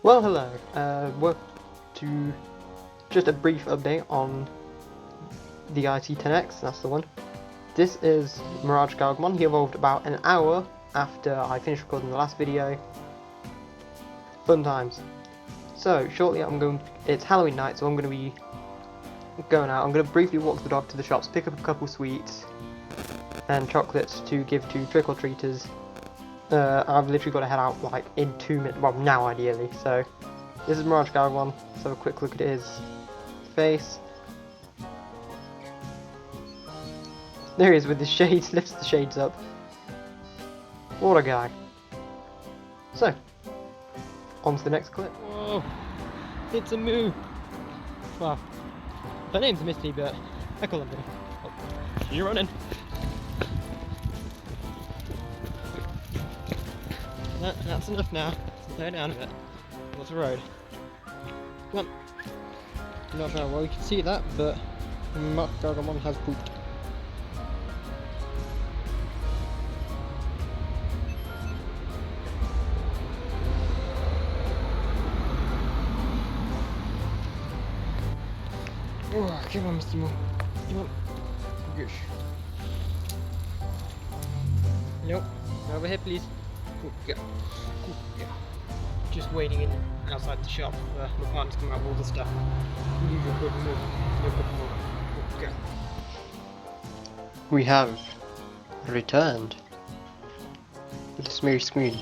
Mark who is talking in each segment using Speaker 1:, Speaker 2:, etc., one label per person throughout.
Speaker 1: Well, hello. We're to just a brief update on the IC10X. That's the one. This is Mirage Gargmon. He evolved about an hour after I finished recording the last video. Fun times. So shortly, it's Halloween night, so I'm going to be going out. I'm going to briefly walk the dog to the shops, pick up a couple sweets and chocolates to give to trick-or-treaters. I've literally got to head out like in 2 minutes, well now ideally, so this is Mirage Gargmon, so a quick look at his face. There he is with his shades, lifts the shades up. What a guy. So, on to the next clip.
Speaker 2: Whoa, it's a moo. Well, her name's Misty, but I call her Minnie. Oh, you're running. That's enough now. Slow down a bit. What's the road? Come on. I'm not sure well you can see that, but Gargamon has pooped. Oh, come on, Mr. Mo. Come on. Gosh. Nope. Over here, please. Go. Go. Just waiting in outside the shop for my partner to come out with all the stuff. Go.
Speaker 1: We have returned with a smooth screen.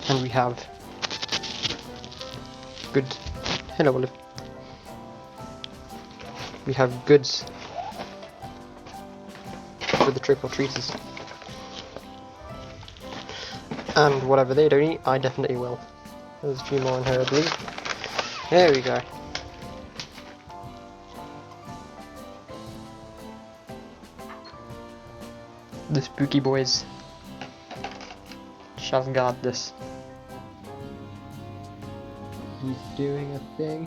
Speaker 1: And we have good. Hello, Olive. We have goods for the trick-or-treaters. And whatever they don't eat, I definitely will. There's a few more in here, I believe. There we go. The spooky boys shall guard this.
Speaker 2: He's doing a thing.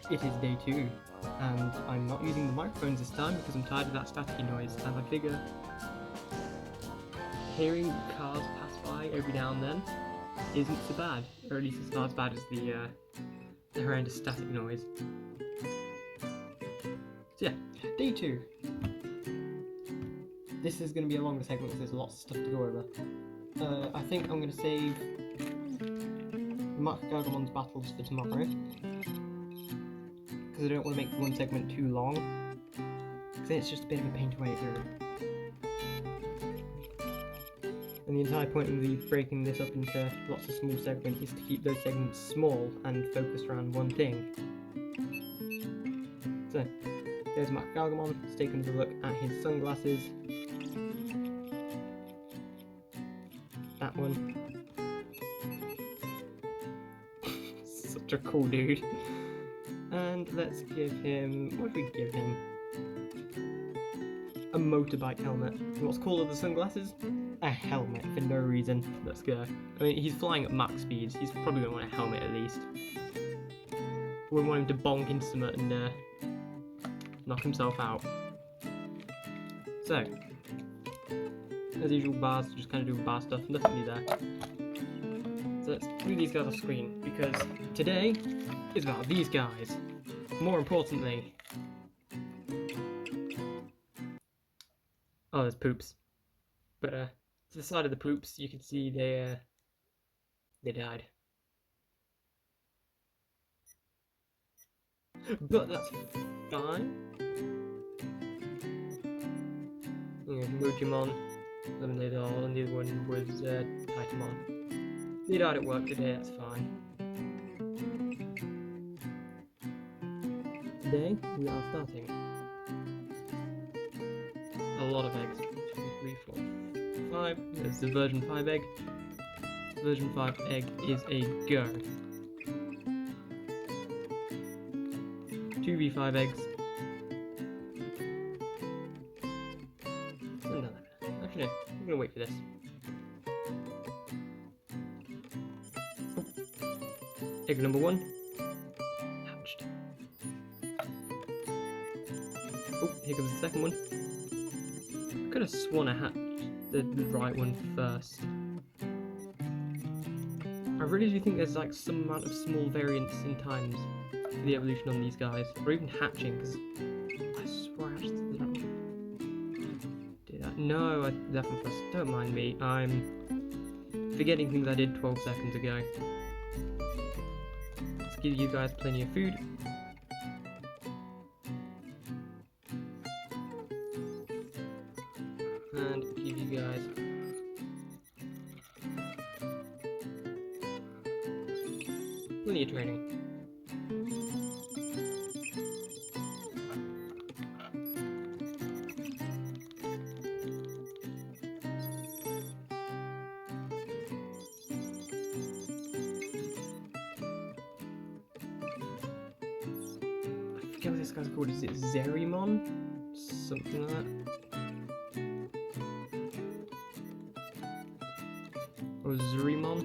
Speaker 2: It is day 2, and I'm not using the microphones this time because I'm tired of that staticky noise, and I figure hearing cars pass by every now and then isn't so bad, or at least it's not as bad as the horrendous static noise. So yeah, day 2. This is going to be a longer segment because there's lots of stuff to go over. I think I'm going to save Gargamon's battles for tomorrow, because I don't want to make one segment too long, because then it's just a bit of a pain to wade through. And the entire point of breaking this up into lots of small segments is to keep those segments small and focused around one thing. So, there's Gargamon. Let's take another look at his sunglasses. That one. Such a cool dude. And let's give him, what should we give him? A motorbike helmet. What's cooler than the sunglasses? A helmet for no reason. Let's go. I mean, he's flying at max speeds. He's probably going to want a helmet at least. Wouldn't want him to bonk into something and knock himself out. So, as usual, bars, just kind of do bar stuff. Nothing new there. So let's move these guys off screen, because today is about these guys. More importantly, oh, there's poops. But to the side of the poops, you can see they died. But that's fine. Yeah, Digimon, eliminated all, and the other one was Titamon. They died at work today, that's fine. Today, we are starting a lot of eggs. 2, 3, 4, 5. There's the version 5 egg. Version 5 egg is a go. 2v5 eggs. Actually, no, I'm gonna wait for this. Egg number 1. Hatched. Oh, here comes the second one. I could have sworn I had the right one first. I really do think there's like some amount of small variance in times for the evolution on these guys, or even hatching, because I swear I hatched the that one. Did I? No, I did that one first. Don't mind me, I'm forgetting things I did 12 seconds ago. Let's give you guys plenty of food. And give you guys plenty of training. I forget what this guy's called. Is it Zerimon? Something like that. Or Zerimon?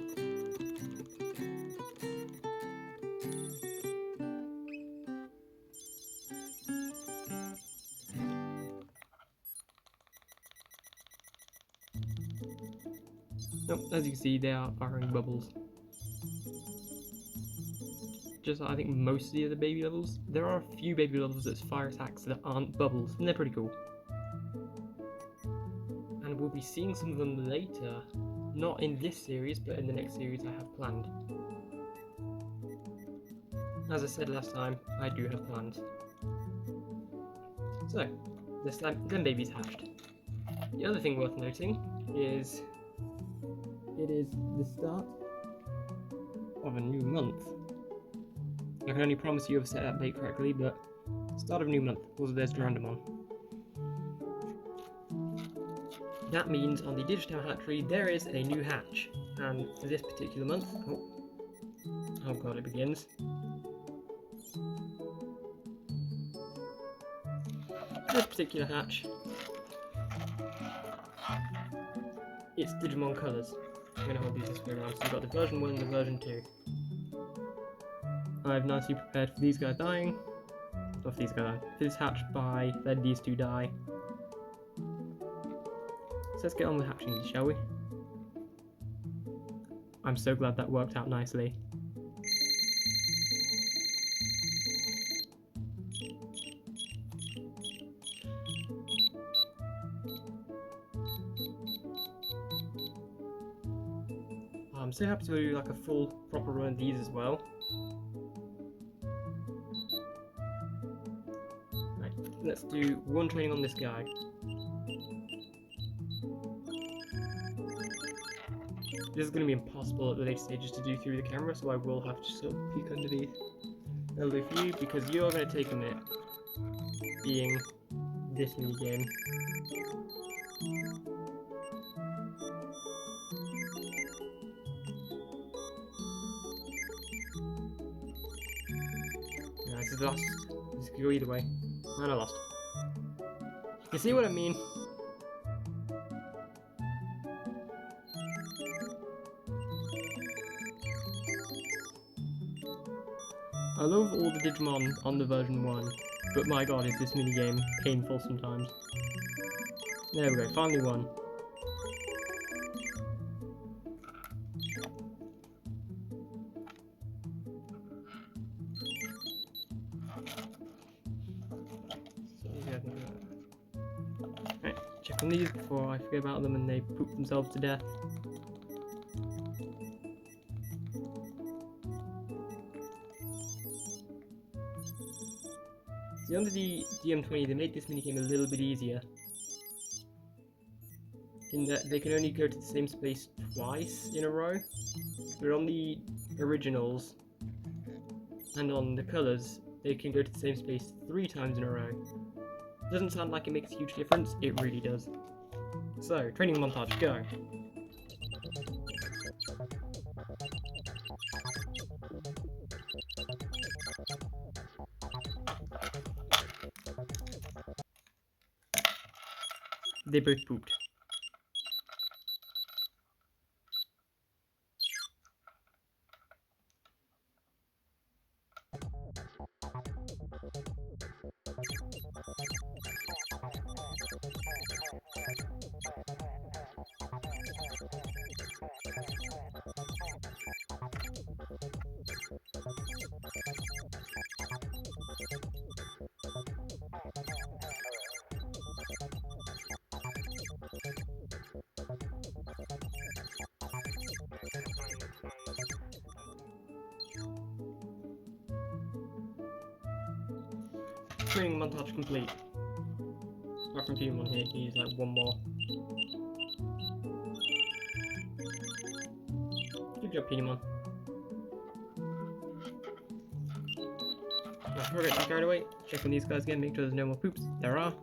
Speaker 2: Nope, as you can see, they are firing bubbles. Just like I think most of the other baby levels. There are a few baby levels that's fire attacks that aren't bubbles, and they're pretty cool. And we'll be seeing some of them later. Not in this series, but in the next series I have planned. As I said last time, I do have plans. So, this time, Glen Baby's hatched. The other thing worth noting is it is the start of a new month. I can only promise you I've set that date correctly, but start of a new month. Also, there's Durandamon. That means on the Digitown hatchery there is a new hatch, and for this particular month, oh god, it begins. This particular hatch, it's Digimon colours. I'm going to hold these this way around. So you've got the version 1 and the version 2. I've nicely prepared for these guys dying. Or for these guys dying. For this hatch by letting these two die. So let's get on with hatching these, shall we? I'm so glad that worked out nicely. I'm so happy to do like a full proper run of these as well. Right, let's do one training on this guy. This is going to be impossible at the later stages to do through the camera, so I will have to sort of peek underneath a little bit for you, because you're going to take a minute being this mini game. Yeah, this is the last. This could go either way. And I lost. You see what I mean? I love all the Digimon on the version 1, but my god is this minigame painful sometimes. There we go, finally won. Right, check on these before I forget about them and they poop themselves to death. See, under the DM20 they made this minigame a little bit easier, in that they can only go to the same space twice in a row, but on the originals and on the colours they can go to the same space 3 times in a row. Doesn't sound like it makes a huge difference, it really does. So, training montage, go! They both pooped. training montage complete. Apart from Digimon here, he needs like one more. Good job, Digimon. Right, before I get too carried away, check on these guys again, make sure there's no more poops. There are.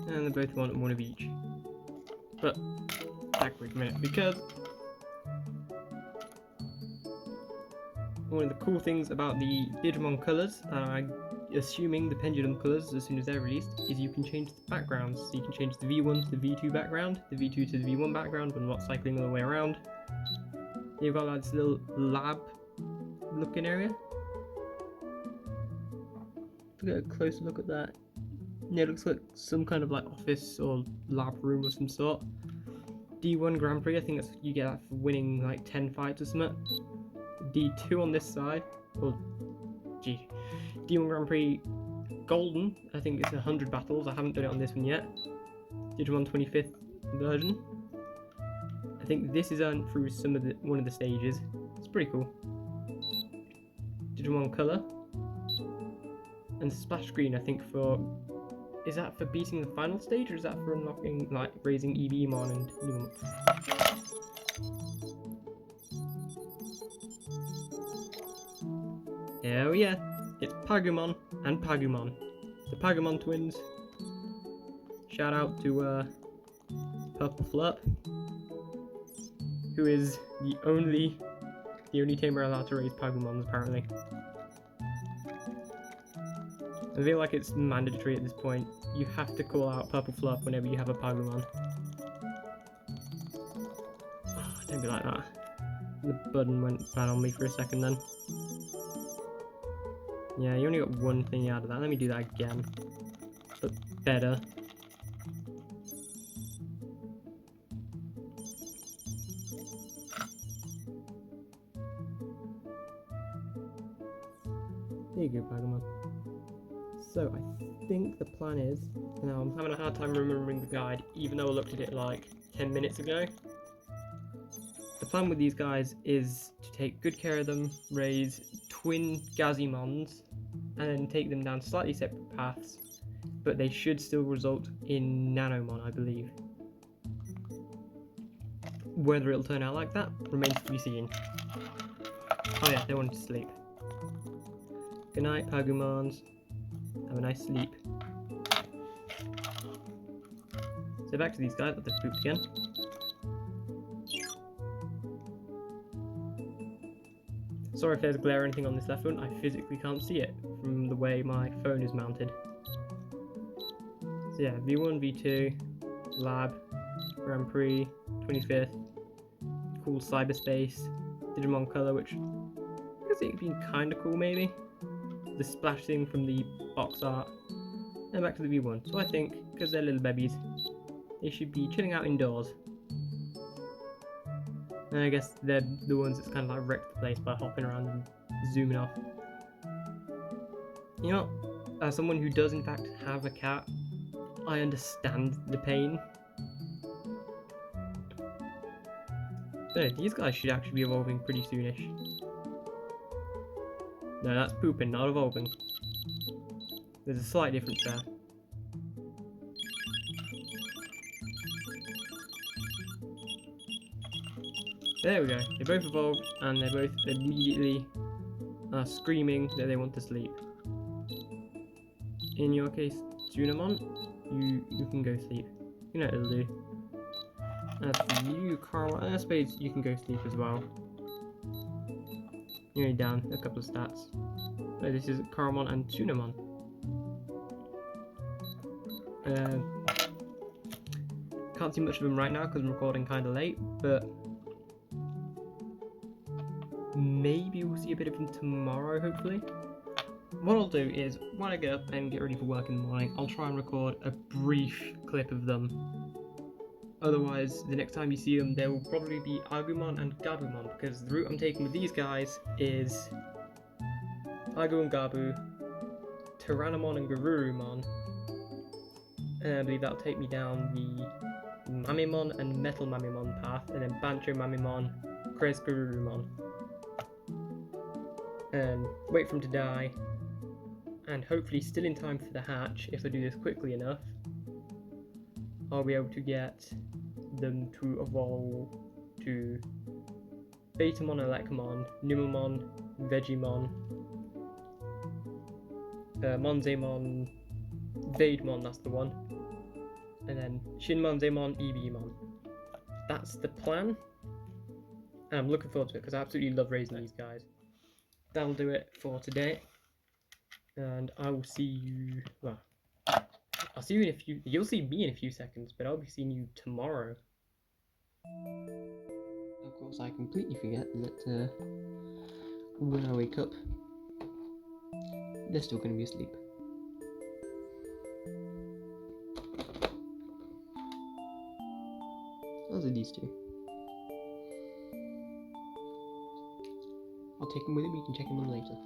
Speaker 2: And they both want one of each. But, back for a minute, because one of the cool things about the Digimon colours, I'm assuming the Pendulum colours as soon as they're released, is you can change the backgrounds. So you can change the V1 to the V2 background, the V2 to the V1 background when not cycling all the way around. You've got like this little lab looking area. Get a closer look at that. Yeah, it looks like some kind of like office or lab room of some sort. D1 Grand Prix, I think that's you get that for winning like 10 fights or something. D2 on this side, or D1 Grand Prix Golden, I think it's 100 battles. I haven't done it on this one yet. Digimon 25th version. I think this is earned through one of the stages. It's pretty cool. Digimon Color. And Splash Screen, I think is that for beating the final stage, or is that for unlocking, like, raising EVmon and Numon? Oh yeah, it's Pagumon and Pagumon. The Pagumon twins. Shout out to Purple Flurp, who is the only tamer allowed to raise Pagumons, apparently. I feel like it's mandatory at this point. You have to call out Purple Flurp whenever you have a Pagumon. Oh, don't be like that. The button went bad on me for a second then. Yeah, you only got one thing out of that. Let me do that again. But better. There you go, Pagumon. So, I think the plan is, now I'm having a hard time remembering the guide, even though I looked at it like 10 minutes ago. The plan with these guys is to take good care of them, raise twin Gazimons, and then take them down slightly separate paths, but they should still result in Nanomon, I believe. Whether it'll turn out like that remains to be seen. Oh yeah, they want to sleep. Good night, Pagumons. Have a nice sleep. So back to these guys, but they've pooped again. Sorry if there's glare or anything on this left one, I physically can't see it from the way my phone is mounted. So yeah, V1, V2, Lab, Grand Prix, 25th, cool cyberspace, Digimon Color, which I guess it could be kind of cool maybe. The splash thing from the box art, and back to the V1. So I think, because they're little babies, they should be chilling out indoors. And I guess they're the ones that's kind of like wrecked the place by hopping around and zooming off. You know, as someone who does in fact have a cat, I understand the pain. But these guys should actually be evolving pretty soonish. No, that's pooping, not evolving. There's a slight difference there. There we go. They both evolved, and they both immediately are screaming that they want to sleep. In your case, Tsunamon, you can go sleep. You know what it'll do. As for you, Carl, I suppose you can go sleep as well. You're only down a couple of stats. Oh, this is Caramon and Tsunamon. Can't see much of them right now because I'm recording kind of late, but maybe we'll see a bit of them tomorrow, hopefully. What I'll do is, when I get up and get ready for work in the morning, I'll try and record a brief clip of them. Otherwise, the next time you see them, there will probably be Agumon and Gabumon, because the route I'm taking with these guys is Agu and Gabu, Tyrannomon and Garurumon, and I believe that'll take me down the Mamimon and Metal Mamimon path, and then Bancho Mamimon, Kresgarurumon. And wait for him to die, and hopefully still in time for the hatch, if I do this quickly enough, I'll be able to get them to evolve to Betamon, Elecmon, Numamon, Vegemon, Monzemon, Vademon, that's the one, and then Shinmonzemon, Ebimon. That's the plan, and I'm looking forward to it because I absolutely love raising these guys. That'll do it for today, and I will see you. Well, I'll see you in a few. You'll see me in a few seconds, but I'll be seeing you tomorrow. Of course, I completely forget that when I wake up, they're still going to be asleep. Those are these two. I'll take them with me. You can check them on later.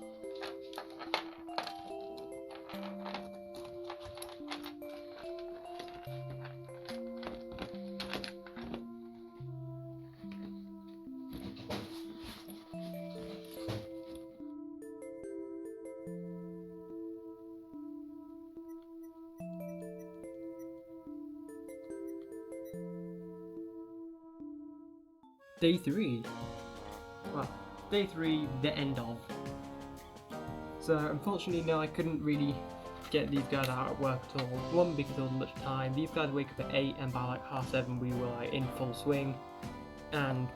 Speaker 2: Day 3. Well, day 3, the end of. So unfortunately, no, I couldn't really get these guys out at work at all. One, because there wasn't much time. These guys wake up at 8, and by like 7:30 we were like in full swing. And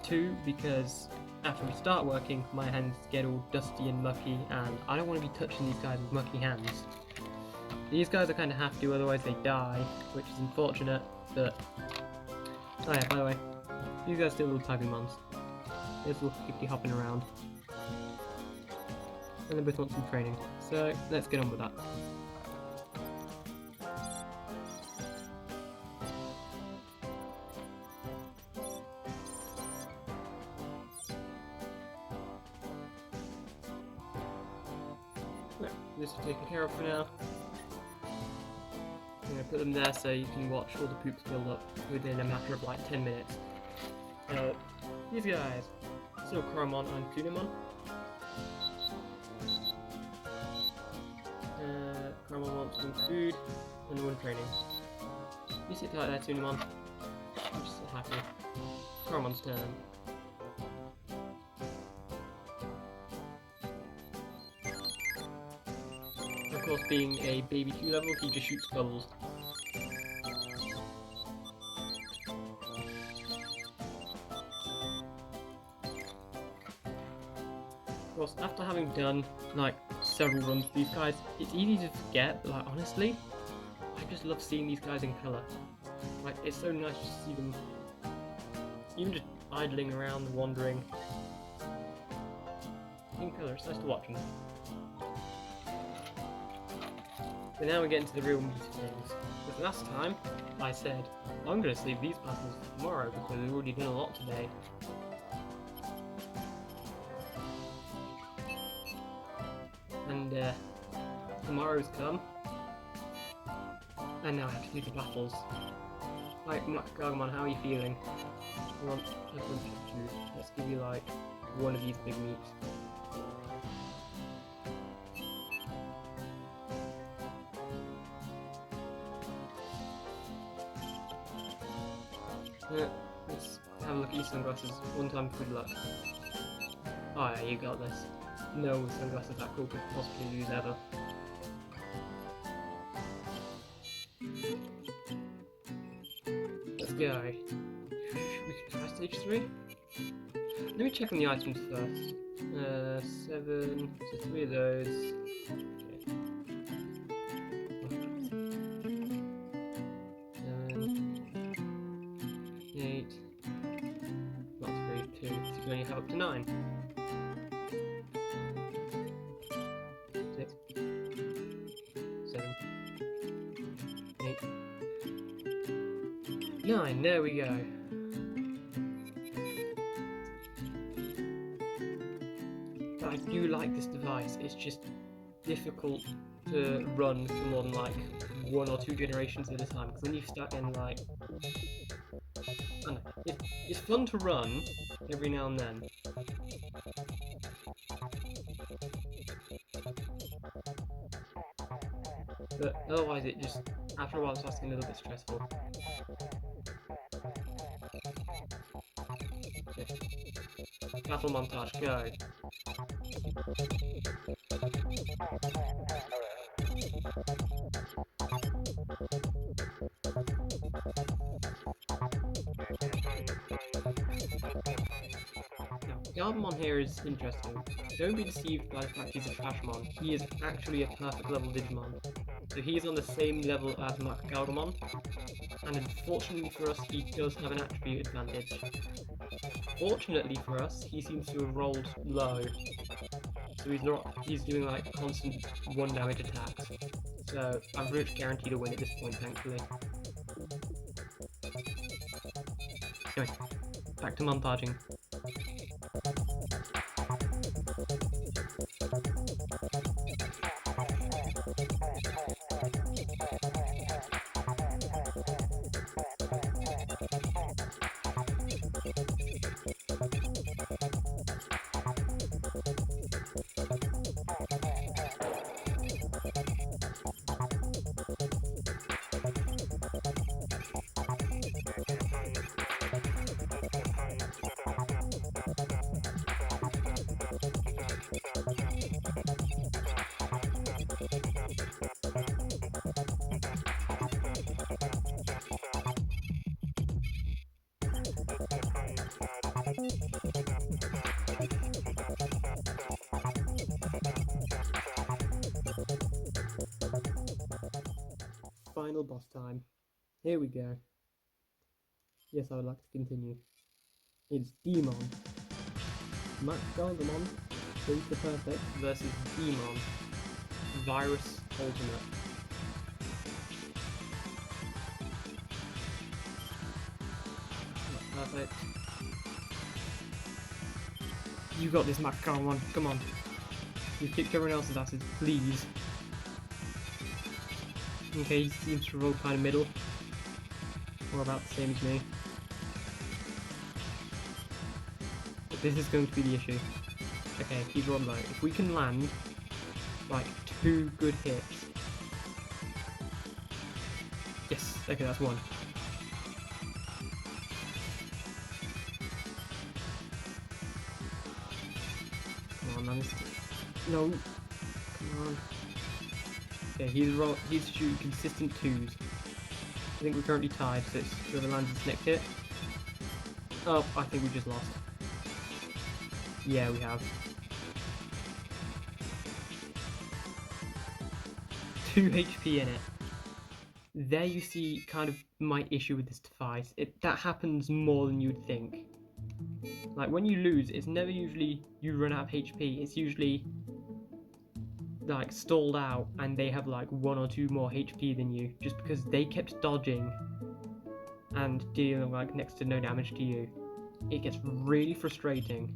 Speaker 2: 2, because after we start working, my hands get all dusty and mucky, and I don't want to be touching these guys with mucky hands. These guys I kind of have to, otherwise they die, which is unfortunate. But oh yeah, by the way. These guys are still little tiny mons. They're still keep hopping around. And they both want some training. So let's get on with that. No, this is taken care of for now. I'm going to put them there so you can watch all the poops build up within a matter of like 10 minutes. These guys, still Coromon and Kunimon. Coromon wants some food and one training. You sit tight there, Tunimon. I'm just so happy. Coromon's turn. Of course, being a baby 2 level, he just shoots bubbles. Of course, after having done like several runs with these guys, it's easy to forget, but like honestly, I just love seeing these guys in colour. Like, it's so nice to see them even just idling around, wandering in colour. It's nice to watch them. But now we get into the real meat of things. Because last time I said I'm going to save these battles for tomorrow because we've already done a lot today. And tomorrow's come, and now I have to do the battles. Like, Gargamon, how are you feeling? Let's give you like one of these big meats. Let's have a look at your sunglasses. One time for good luck. Oh yeah, you got this. No sunglasses that cool could possibly lose ever. Let's go. We can try stage 3. Let me check on the items first. 7, so 3 of those. Okay. 7, 8, not 3, 2, so you only have up to 9. 6, 7, 8, 9, there we go. But I do like this device, it's just difficult to run for more than like 1 or 2 generations at a time, because then you start getting like And it's fun to run every now and then. But otherwise it just, after a while, it starts getting a little bit stressful. Okay. Battle montage, go! Now, Garbamon here is interesting. Don't be deceived by the fact he's a Trashmon. He is actually a perfect level Digimon. So he's on the same level as Galgamon, and unfortunately for us, he does have an attribute advantage. Fortunately for us, he seems to have rolled low, so he's doing like constant 1 damage attacks. So I'm pretty much guaranteed to win at this point, thankfully. Anyway, back to montaging. Final boss time. Here we go. Yes, I would like to continue. It's Digimon. Max Galgamon, Data Perfect versus Digimon. Virus Ultimate. Not perfect. You got this, Max Galgamon. Come on. You kicked everyone else's asses, please. Okay, he seems to roll kind of middle. Or about the same as me. But this is going to be the issue. Okay, he's rolled low. If we can land like 2 good hits. Yes, okay, that's 1. Come on, man. No. Come on. Okay, he's shooting consistent 2s. I think we're currently tied, so it's whoever lands his next hit. Oh, I think we just lost. Yeah, we have. 2 HP in it. There you see kind of my issue with this device. That happens more than you'd think. Like, when you lose, it's never usually you run out of HP. It's usually like stalled out and they have like 1 or 2 more HP than you, just because they kept dodging and dealing like next to no damage to you. It gets really frustrating.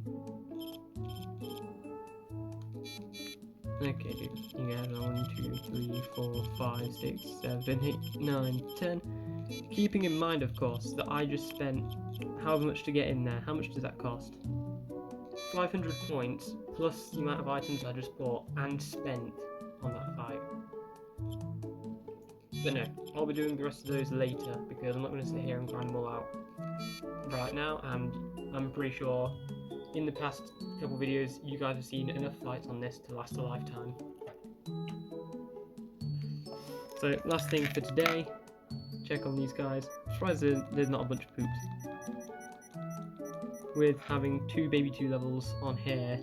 Speaker 2: Okay, you have 1, 2, 3, 4, 5, 6, 7, 8, 9, 10. Keeping in mind, of course, that I just spent however much to get in there. How much does that cost? 500 points, plus the amount of items I just bought and spent on that fight. But no, I'll be doing the rest of those later, because I'm not going to sit here and grind them all out right now, and I'm pretty sure in the past couple videos you guys have seen enough fights on this to last a lifetime. So last thing for today, check on these guys. I'm surprised there's not a bunch of poops. With having 2 baby 2 levels on here,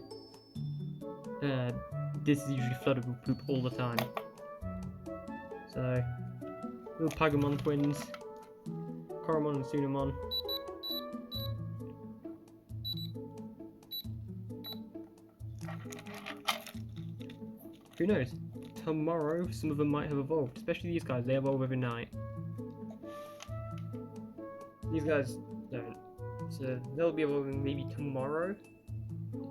Speaker 2: this is usually flooded with poop all the time. So, little Pagamon twins, Koromon and Sunamon. Who knows? Tomorrow, some of them might have evolved, especially these guys, they evolve every night. These guys don't. So they'll be evolving maybe tomorrow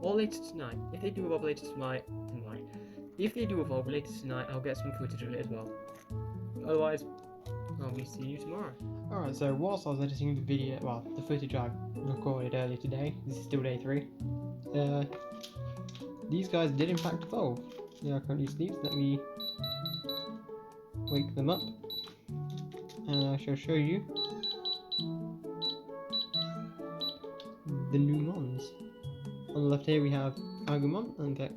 Speaker 2: or later tonight. If they do evolve later tonight, If they do evolve later tonight, I'll get some footage of it as well. Otherwise, and we see you tomorrow.
Speaker 1: Alright, so whilst I was editing the video, well, the footage I recorded earlier today, this is still day 3, these guys did in fact evolve. They are currently asleep, so let me wake them up, and I shall show you the new mons. On the left here we have Agumon and Gek.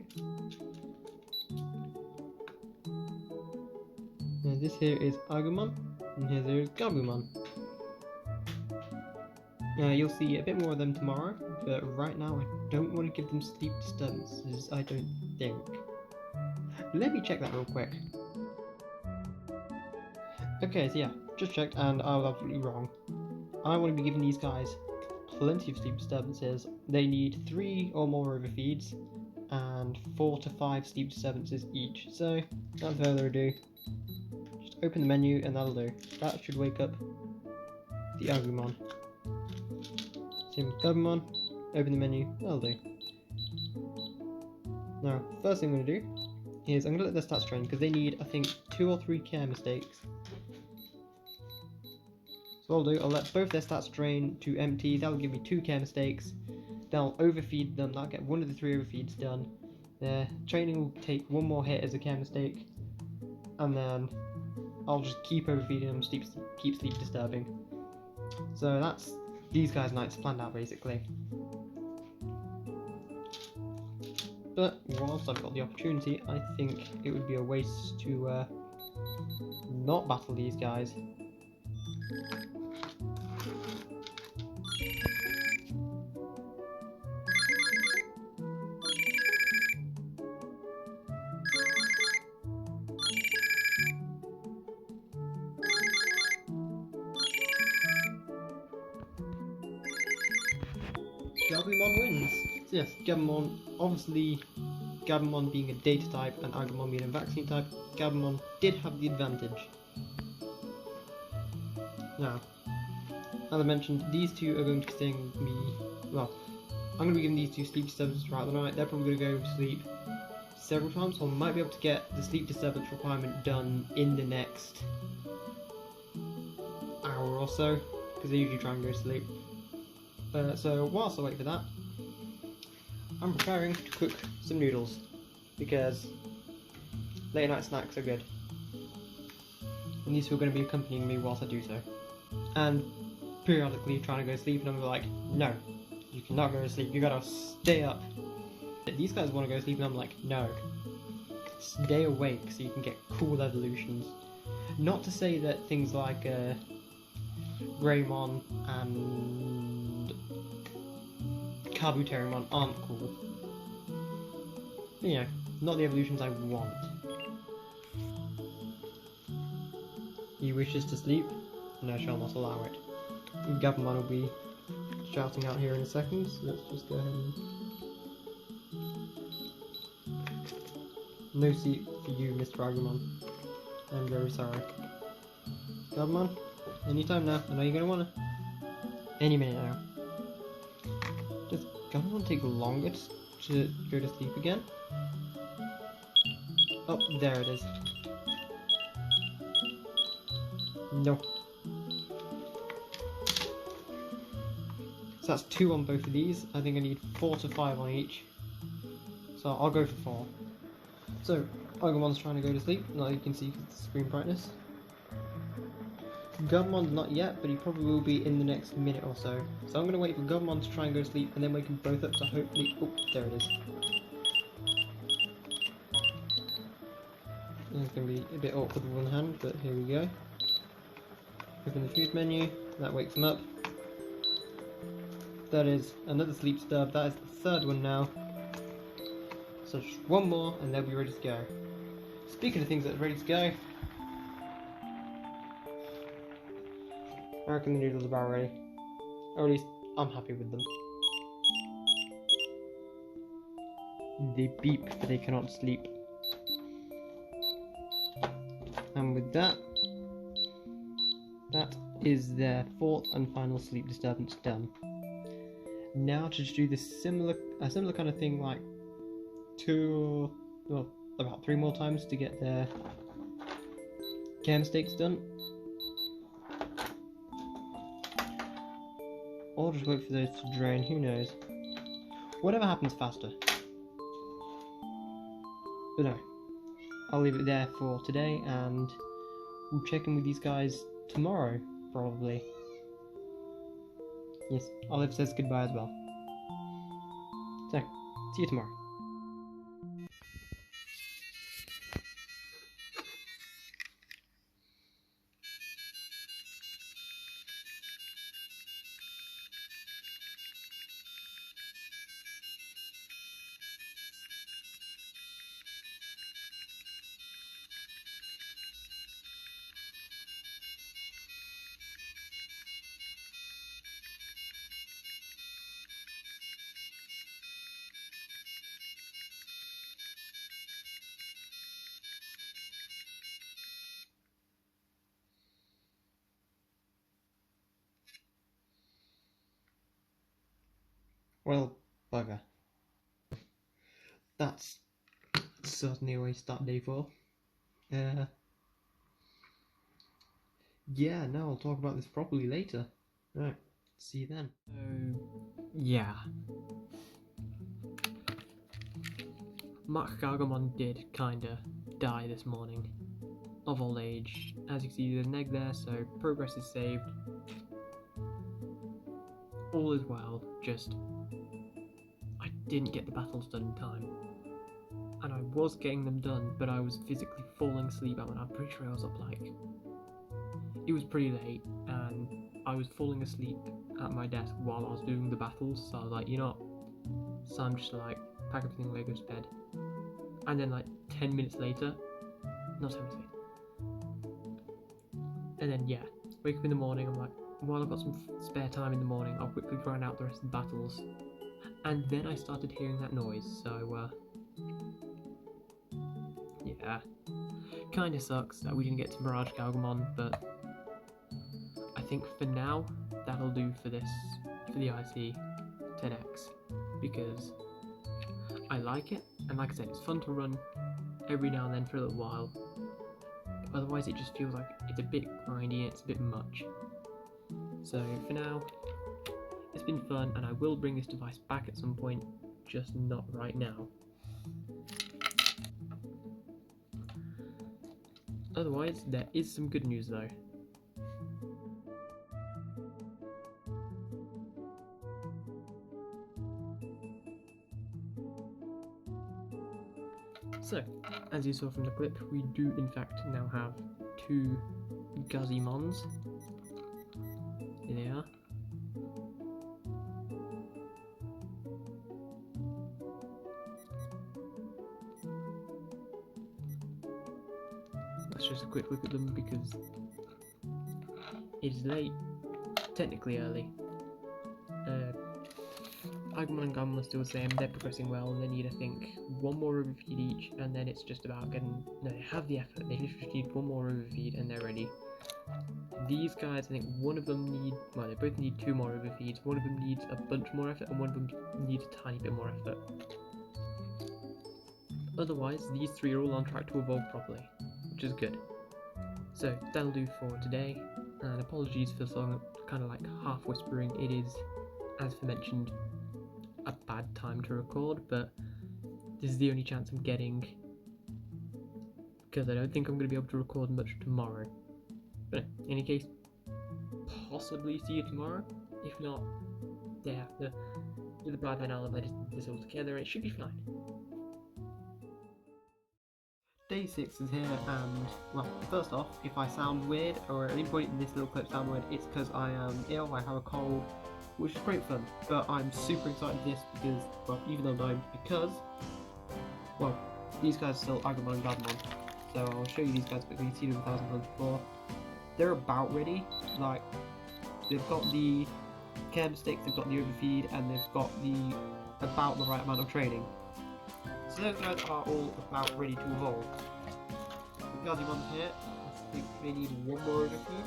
Speaker 1: And this here is Agumon, and here there is Gabumon. You'll see a bit more of them tomorrow, but right now I don't want to give them sleep disturbances, I don't think. Let me check that real quick. Okay, so yeah, just checked and I was absolutely wrong. I want to be giving these guys plenty of sleep disturbances. They need 3 or more overfeeds and 4 to 5 sleep disturbances each. So, without further ado, just open the menu and that'll do. That should wake up the Agumon. Same with Gabumon, open the menu, that'll do. Now, first thing I'm going to do is I'm going to let their stats train because they need, I think, 2 or 3 care mistakes. So what I'll do, I'll let both their stats drain to empty, that'll give me 2 care mistakes, then I'll overfeed them, that'll get 1 of the 3 overfeeds done. Their training will take 1 more hit as a care mistake, and then I'll just keep overfeeding them, keep sleep disturbing. So that's these guys' nights planned out basically. But whilst I've got the opportunity, I think it would be a waste to not battle these guys. Gabumon wins! So yes, Gabumon, obviously Gabumon being a data type and Agumon being a vaccine type, Gabumon did have the advantage. Now, as I mentioned, these two are going to be staying with me, well, I'm going to be giving these two sleep disturbances throughout the night. They're probably going to go to sleep several times, so I might be able to get the sleep disturbance requirement done in the next hour or so, because they usually try and go to sleep. So whilst I wait for that, I'm preparing to cook some noodles, because late night snacks are good. And these two are going to be accompanying me whilst I do so. And periodically trying to go to sleep, and I'm like, no, you cannot go to sleep, you gotta stay up. These guys want to go to sleep, and I'm like, no, stay awake so you can get cool evolutions. Not to say that things like Greymon and Kabuterimon aren't cool. But, you know, not the evolutions I want. He wishes to sleep, and I shall not allow it. Gabumon will be shouting out here in a second, so let's just go ahead and... No seat for you, Mr. Agumon. I'm very sorry. Gabumon, anytime now. I know you're gonna wanna. Any minute now. Does Gabumon take longer to go to sleep again? Oh, there it is. No. So that's 2 on both of these. I think I need 4 to 5 on each. So I'll go for 4. So, Agumon's trying to go to sleep. Now you can see the screen brightness. Gabumon not yet, but he probably will be in the next minute or so. So I'm going to wait for Gabumon to try and go to sleep and then wake them both up, so hopefully... Oh, there it is. It's going to be a bit awkward with one hand, but here we go. Open the food menu, that wakes them up. That is another sleep disturb, that is the 3rd one now. So just 1 more and they'll be ready to go. Speaking of things that are ready to go, I reckon the noodles are about ready. Or at least I'm happy with them. They beep, but they cannot sleep. And with that, that is their 4th and final sleep disturbance done. Now to just do this a similar kind of thing, like about 3 more times to get their care mistakes done. Or just wait for those to drain, who knows. Whatever happens faster. But no, I'll leave it there for today, and we'll check in with these guys tomorrow, probably. Yes, Olive says goodbye as well. So, see you tomorrow. Well, bugger. That's certainly a way to start day 4. Yeah, no, I'll talk about this properly later. Right, see you then.
Speaker 2: So, yeah. Max Gargamon did kinda die this morning. Of old age. As you can see, there's an egg there, so progress is saved. All is well, just I didn't get the battles done in time. And I was getting them done, but I was physically falling asleep. I'm pretty sure I was up like... It was pretty late, and I was falling asleep at my desk while I was doing the battles, so I was like, you know what? So I'm just like, pack everything away, go to bed. And then like 10 minutes later, not 10 minutes later. And then yeah, wake up in the morning, I'm like, well, I've got some spare time in the morning, I'll quickly grind out the rest of the battles. And then I started hearing that noise, so yeah. Kinda sucks that we didn't get to Mirage Galgamon, but I think for now, that'll do for this, for the IC 10X, because I like it, and like I said, it's fun to run every now and then for a little while. Otherwise, it just feels like it's a bit grindy and it's a bit much. So for now, it's been fun, and I will bring this device back at some point, just not right now. Otherwise, there is some good news though. So, as you saw from the clip, we do in fact now have 2 Digimons. Here they are. Let's just a quick look at them because it is late, technically early. Agumon and Gamma are still the same, they're progressing well, and they need, I think, 1 more overfeed each, and then it's just about getting... No, they have the effort, they literally need 1 more overfeed and they're ready. These guys, I think one of them need... Well, they both need 2 more overfeeds, one of them needs a bunch more effort, and one of them needs a tiny bit more effort. Otherwise, these 3 are all on track to evolve properly, which is good. So, that'll do for today, and apologies for the song, kind of like half whispering. It is, as mentioned, a bad time to record, but this is the only chance I'm getting because I don't think I'm going to be able to record much tomorrow. But in any case, possibly see you tomorrow. If not, yeah, with the blind I'll edit this all together. It should be fine. Day 6 is here, and well, first off, if I sound weird or at any point in this little clip sound weird, it's because I am ill. I have a cold, which is great fun, but I'm super excited for this because, well, even though I'm dying, because, well, these guys are still Agumon and Gabumon, so I'll show you these guys quickly. You've seen them 1,000 times before. They're about ready, like, they've got the chem sticks, they've got the overfeed, and they've got about the right amount of training. So those guys are all about ready to evolve. The Digimon here, I think they need 1 more overfeed.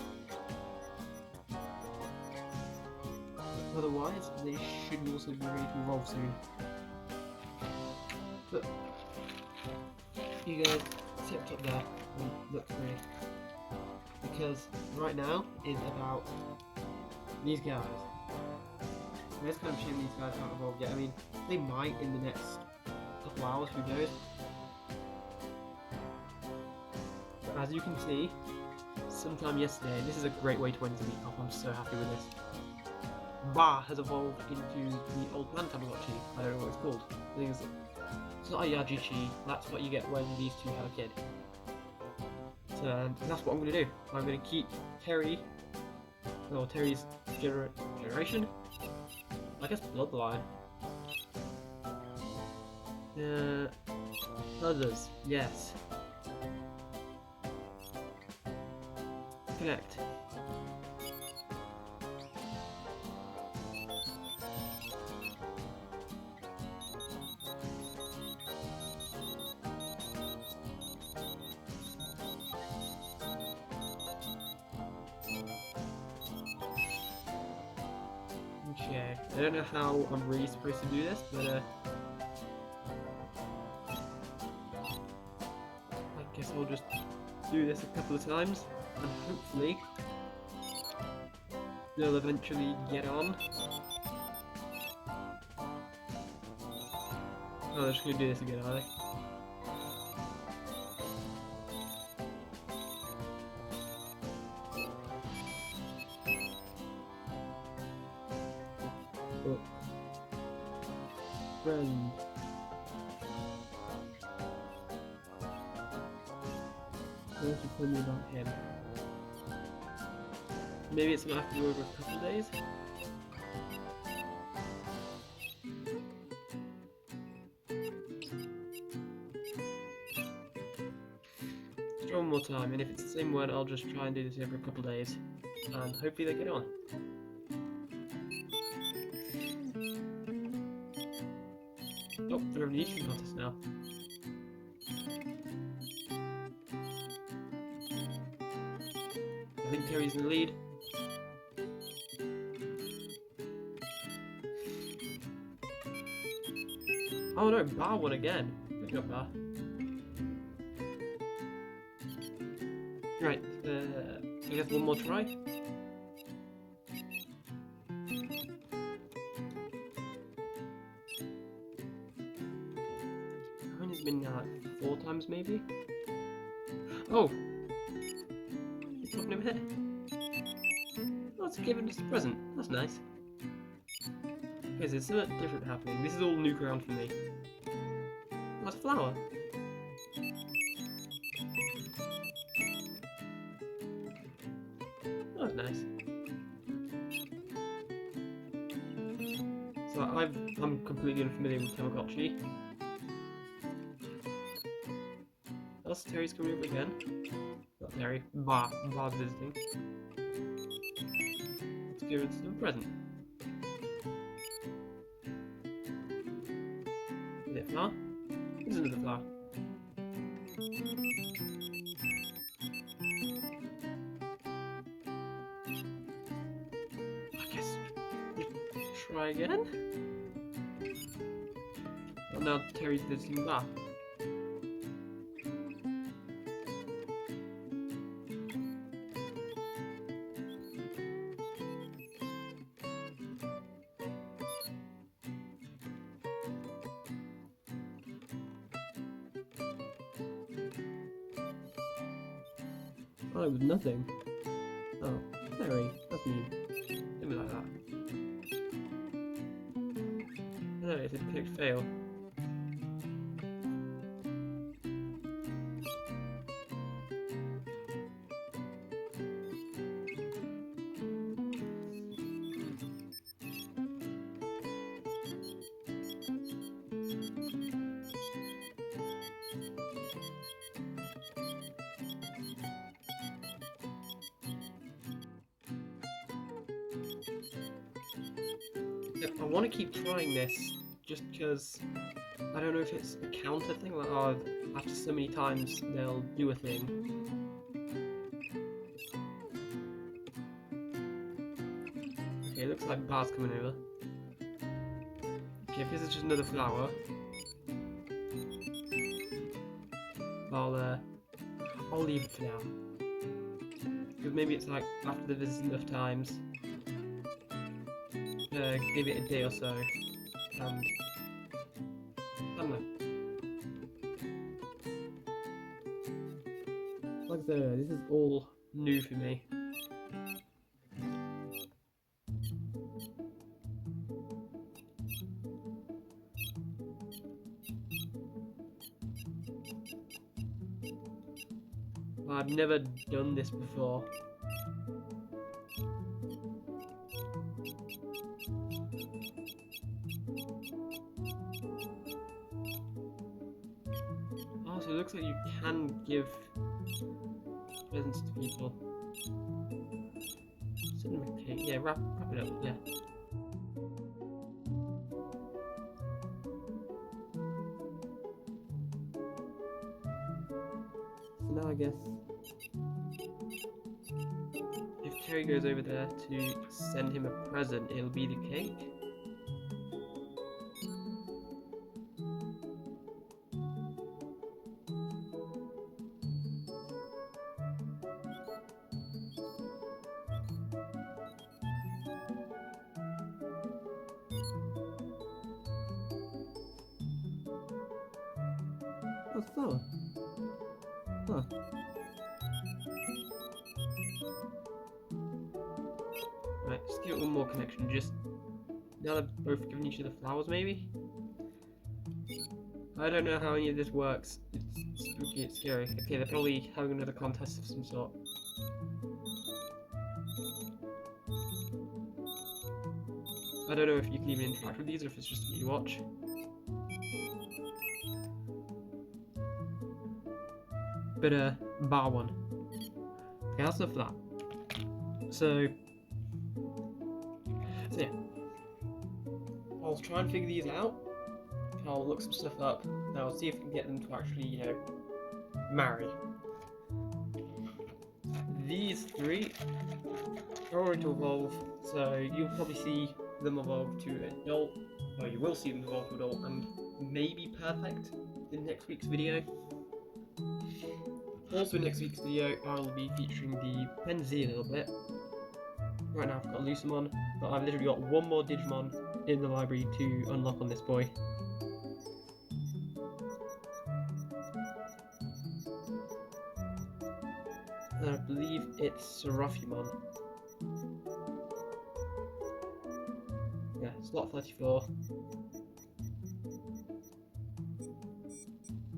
Speaker 2: Otherwise, they should also be ready to evolve soon. But you guys sit up there and look for me, because right now is about these guys. It's kind of a shame these guys haven't evolved yet. I mean, they might in the next couple hours, who knows? But as you can see, sometime yesterday, this is a great way to end the week off. I'm so happy with this. Ba has evolved into the old man Tamagotchi. I don't know what it's called. I think it's not a Yajichi. That's what you get when these two have a kid. So that's what I'm going to do. I'm going to keep Terry, or Terry's generation. I guess bloodline. Others, yes. Connect. Okay, I don't know how I'm really supposed to do this, but I guess I'll just do this a couple of times, and hopefully they'll eventually get on. Oh, they're just gonna do this again, are they? Oh. Friend. What else you tell me about him? Maybe it's gonna have to go over a couple of days. Just one more time, and if it's the same one, I'll just try and do this over a couple of days, and hopefully they get on. Oh, they're having an eating contest now. I think Terry's in the lead. Oh no, Bar won again. Good job, Bar. Right, I guess one more try. I mean, it's been like 4 times maybe? Oh! He's popping over here. Oh, it's given us a present. That's nice. Okay, so there's something different happening. This is all new ground for me. Oh, that's a flower. Oh, that's nice. So I'm completely unfamiliar with Tamagotchi. Else Terry's coming over again. Not Terry. Bar's visiting. Let's give it a present. Is it a flower? There's another flower. I guess try again? Oh, now Terry's visiting Bar. Oh, it was nothing. Oh, Terry, that's mean. Don't be like that. No, it's a picked fail. I want to keep trying this, just because I don't know if it's a counter thing, like oh, after so many times they'll do a thing. Okay, looks like Bar's coming over. Okay, if this is just another flower, I'll leave it for now. Because maybe it's like after the visit enough times. give it a day or so, and I don't know. Like I said, this is all new for me. I've never done this before. Oh, so it looks like you can give presents to people. Send them a cake. Yeah, wrap it up. Yeah. So now I guess if Terry goes over there to send him a present, it'll be the cake. Oh, flower. Huh. Right, just give it one more connection. Just now they've both given each other flowers, maybe? I don't know how any of this works. It's spooky, it's scary. Okay, they're probably having another contest of some sort. I don't know if you can even interact with these or if it's just you watch. But bar one. Okay, that's enough of that. So yeah. I'll try and figure these out. I'll look some stuff up, and I'll see if I can get them to actually, you know, marry. These three are already to evolve, so you'll probably see them evolve to adult, or you will see them evolve to adult, and maybe perfect in next week's video. Also in next week's video, I'll be featuring the PenZ a little bit. Right now I've got Lucemon, but I've literally got one more Digimon in the library to unlock on this boy. And I believe it's Seraphimon. Yeah, slot 34.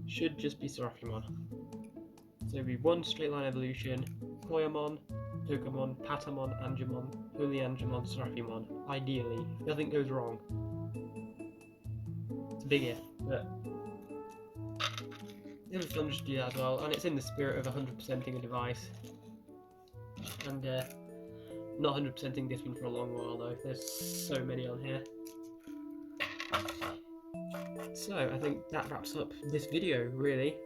Speaker 2: Should just be Seraphimon. So it'll be one straight line evolution, Koyamon, Tokamon, Patamon, Angemon, Holy Angemon, Seraphimon. Ideally, if nothing goes wrong. It's a big if, but it was fun to do that as well, and it's in the spirit of 100%ing a device. And not 100%ing this one for a long while though, there's so many on here. So I think that wraps up this video, really.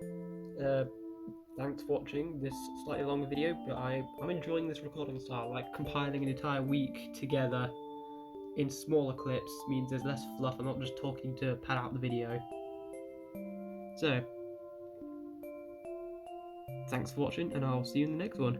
Speaker 2: Thanks for watching this slightly longer video, but I'm enjoying this recording style. Like, compiling an entire week together in smaller clips means there's less fluff. I'm not just talking to pad out the video. So, thanks for watching, and I'll see you in the next one.